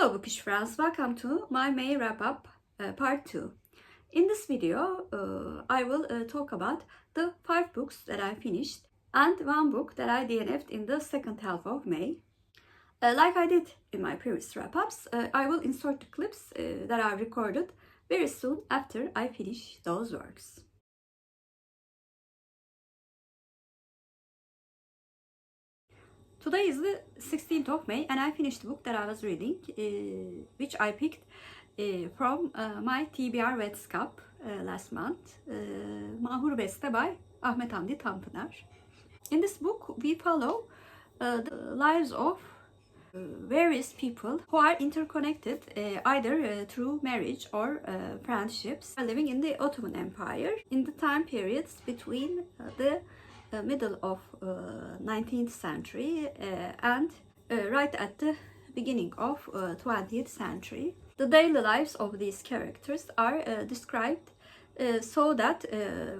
Hello Bookish friends, welcome to my May wrap-up part 2. In this video, I will talk about the 5 books that I finished and 1 book that I DNF'd in the second half of May. Like I did in my previous wrap-ups, I will insert the clips that I recorded very soon after I finish those works. Today is the 16th of May and I finished the book that I was reading, which I picked from my TBR Weds Cup last month, Mahur Beste by Ahmet Hamdi Tanpınar. In this book, we follow the lives of various people who are interconnected either through marriage or friendships, living in the Ottoman Empire in the time periods between the middle of 19th century and right at the beginning of 20th century. The daily lives of these characters are described so that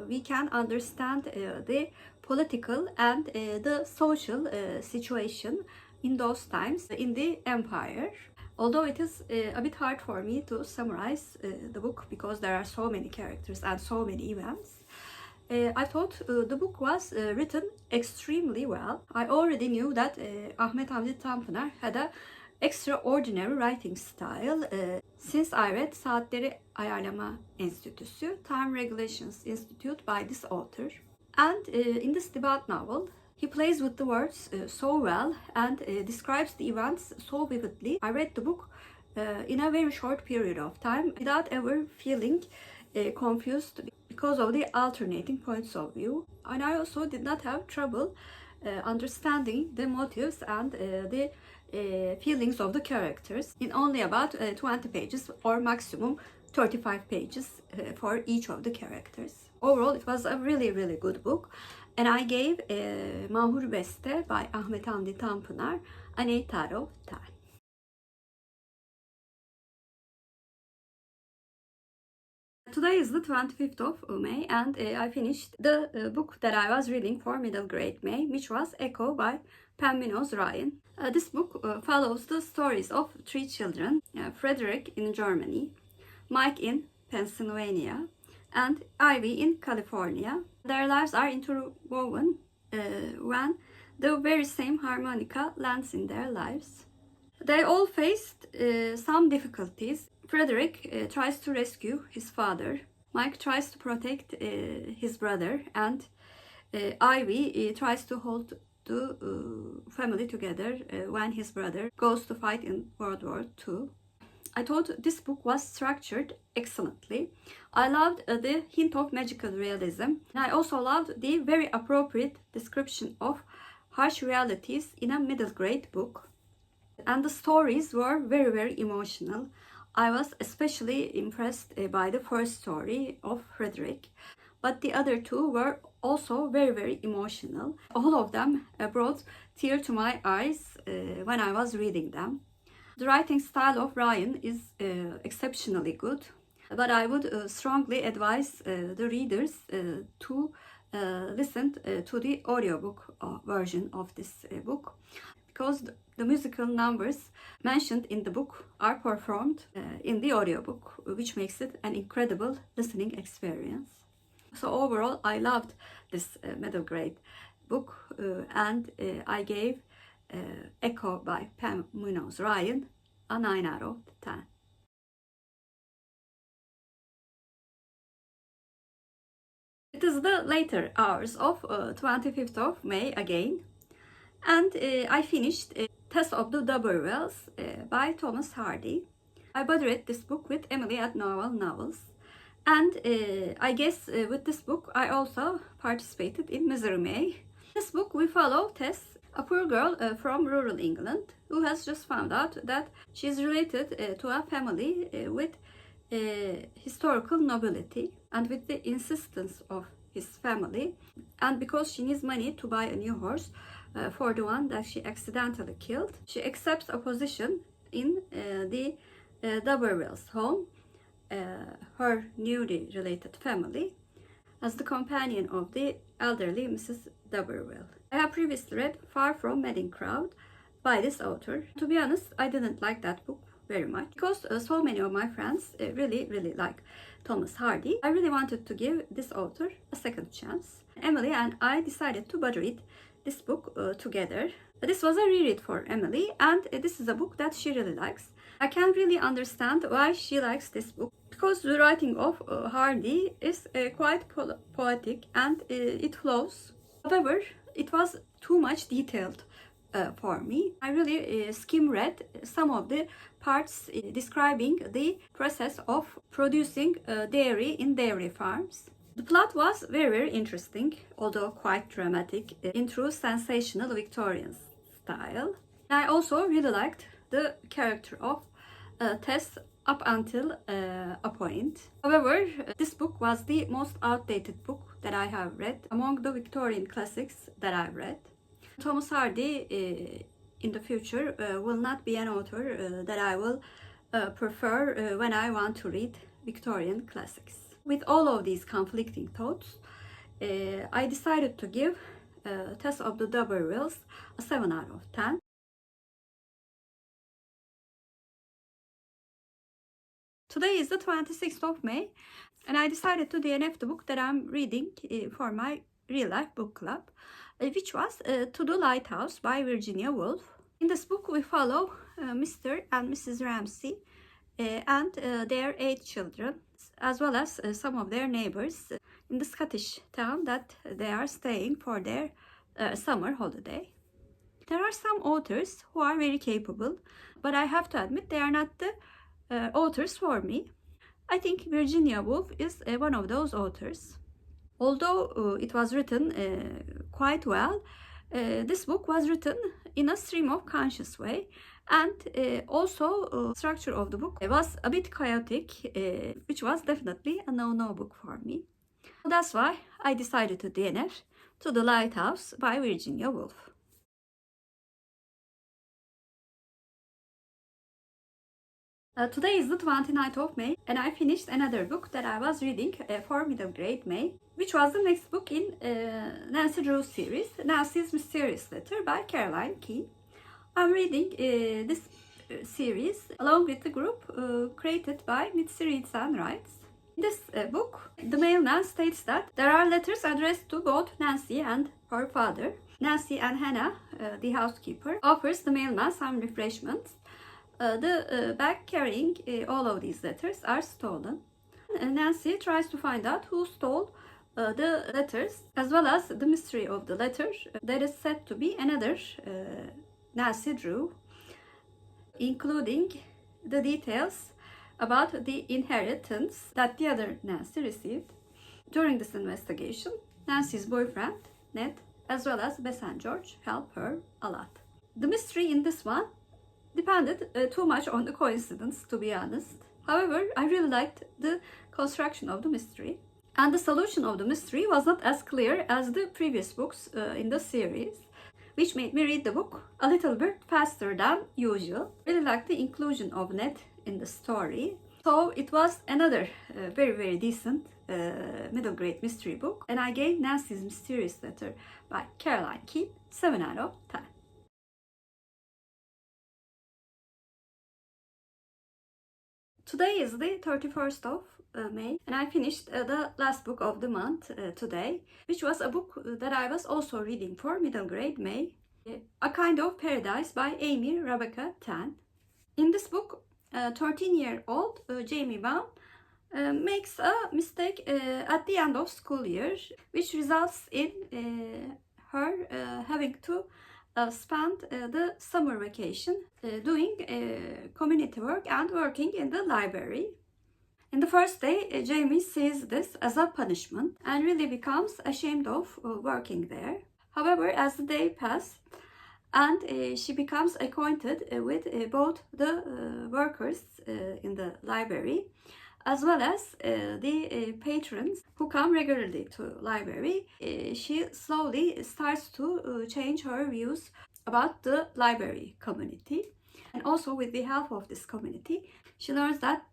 we can understand the political and the social situation in those times in the empire. Although it is a bit hard for me to summarize the book because there are so many characters and so many events, I thought the book was written extremely well. I already knew that Ahmet Hamdi Tanpınar had an extraordinary writing style since I read Saatleri Ayarlama Enstitüsü, Time Regulations Institute by this author. And in this debate novel, he plays with the words so well and describes the events so vividly. I read the book in a very short period of time without ever feeling confused because of the alternating points of view, and I also did not have trouble understanding the motives and the feelings of the characters in only about 20 pages or maximum 35 pages for each of the characters. Overall, it was a really good book, and I gave Mahur Beste by Ahmet Hamdi Tanpınar an 8 out of 10. Today is the 25th of May and I finished the book that I was reading for middle grade May, which was Echo by Munoz. This book follows the stories of 3 children, Frederick in Germany, Mike in Pennsylvania, and Ivy in California. Their lives are interwoven when the very same harmonica lands in their lives. They all faced some difficulties. Frederick tries to rescue his father, Mike tries to protect his brother, and Ivy tries to hold the family together when his brother goes to fight in World War II. I thought this book was structured excellently. I loved the hint of magical realism, and I also loved the very appropriate description of harsh realities in a middle grade book. And the stories were very emotional. I was especially impressed by the first story of Frederick, but the other 2 were also very emotional. All of them brought tears to my eyes when I was reading them. The writing style of Ryan is exceptionally good, but I would strongly advise the readers to listen to the audiobook version of this book, because the musical numbers mentioned in the book are performed in the audiobook, which makes it an incredible listening experience. So overall, I loved this middle grade book and I gave Echo by Munoz a 9 out of 10. It is the later hours of 25th of May again, and I finished Tess of the Dobberwells by Thomas Hardy. I buttered this book with Emily at Novel Novels, and I guess with this book I also participated in Miserymay. This book we follow Tess, a poor girl from rural England who has just found out that she is related to a family with historical nobility, and with the insistence of his family, and because she needs money to buy a new horse for the one that she accidentally killed, she accepts a position in the Dobberwells home, her newly related family, as the companion of the elderly Mrs. Dobberwell. I have previously read Far From Madding Crowd by this author. To be honest, I didn't like that book very much because so many of my friends really like Thomas Hardy. I really wanted to give this author a second chance. Emily and I decided to read this book together. This was a reread for Emily, and this is a book that she really likes. I can't really understand why she likes this book because the writing of Hardy is quite poetic and it flows. However, it was too much detailed for me. I really skim read some of the parts describing the process of producing dairy in dairy farms. The plot was very interesting, although quite dramatic in true sensational Victorian style. I also really liked the character of Tess up until a point. However, this book was the most outdated book that I have read among the Victorian classics that I've read. Thomas Hardy in the future will not be an author that I will prefer when I want to read Victorian classics. With all of these conflicting thoughts, I decided to give Tess of the D'Urbervilles a 7 out of 10. Today is the 26th of May, and I decided to DNF the book that I'm reading for my real life book club, which was To the Lighthouse by Virginia Woolf. In this book, we follow Mr. and Mrs. Ramsay and their 8 children, as well as some of their neighbors in the Scottish town that they are staying for their summer holiday. There are some authors who are very capable, but I have to admit they are not the authors for me. I think Virginia Woolf is one of those authors. Although it was written quite well, this book was written in a stream of conscious way, and also structure of the book was a bit chaotic, which was definitely a no book for me. That's why I decided to DNF To the Lighthouse by Virginia Woolf. Today is the 29th of May, and I finished another book that I was reading for middle grade May, which was the next book in Nancy Drew's series, Nancy's Mysterious Letter by Carolyn Keene. I'm reading this series along with the group created by miserymay. In this book, the mailman states that there are letters addressed to both Nancy and her father. Nancy and Hannah, the housekeeper, offers the mailman some refreshments. The bag carrying all of these letters are stolen. Nancy tries to find out who stole the letters, as well as the mystery of the letter that is said to be another Nancy Drew, including the details about the inheritance that the other Nancy received. During this investigation, Nancy's boyfriend, Ned, as well as Bess and George help her a lot. The mystery in this one depended too much on the coincidence, to be honest. However, I really liked the construction of the mystery, and the solution of the mystery was not as clear as the previous books in the series, which made me read the book a little bit faster than usual. I really liked the inclusion of Ned in the story, so it was another very decent middle grade mystery book, and I gave Nancy's Mysterious Letter by Carolyn Keene 7 out of 10. Today is the 31st of May, and I finished the last book of the month today, which was a book that I was also reading for middle grade May, A Kind of Paradise by Amy Rebecca Tan. In this book, 13-year-old Jamie Baum makes a mistake at the end of school year, which results in her having to spend the summer vacation doing community work and working in the library. In the first day, Jamie sees this as a punishment and really becomes ashamed of working there. However, as the day passes and she becomes acquainted with both the workers in the library as well as the patrons who come regularly to library, she slowly starts to change her views about the library community. And also with the help of this community, she learns that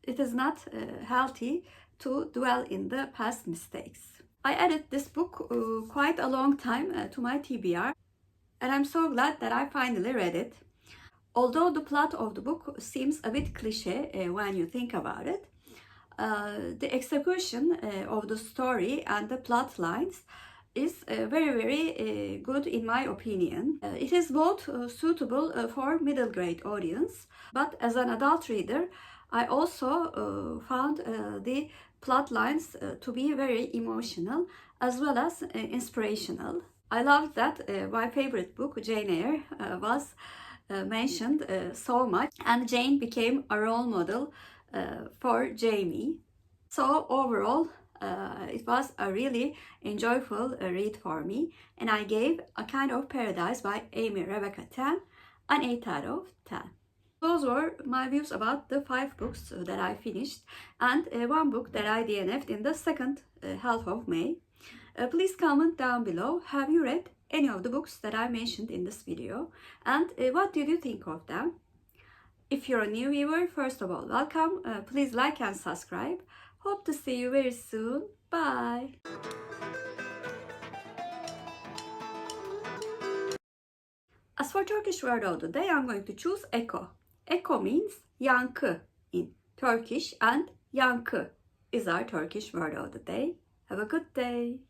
it is not healthy to dwell in the past mistakes. I added this book quite a long time to my TBR, and I'm so glad that I finally read it. Although the plot of the book seems a bit cliche when you think about it, the execution of the story and the plot lines is very good in my opinion. It is both suitable for middle grade audience, but as an adult reader, I also found the plot lines to be very emotional as well as inspirational. I loved that my favorite book, Jane Eyre, was mentioned so much, and Jane became a role model for Jamie. So overall, it was a really enjoyable read for me, and I gave A Kind of Paradise by Amy Rebecca 10 an 8 out of 10. Those were my views about the 5 books that I finished and one book that I DNF'd in the second half of May. Please comment down below, have you read any of the books that I mentioned in this video, and what did you think of them? If you're a new viewer, first of all, welcome. Please like and subscribe. Hope to see you very soon. Bye. As for Turkish word of the day, I'm going to choose echo. Echo means yankı in Turkish, and yankı is our Turkish word of the day. Have a good day.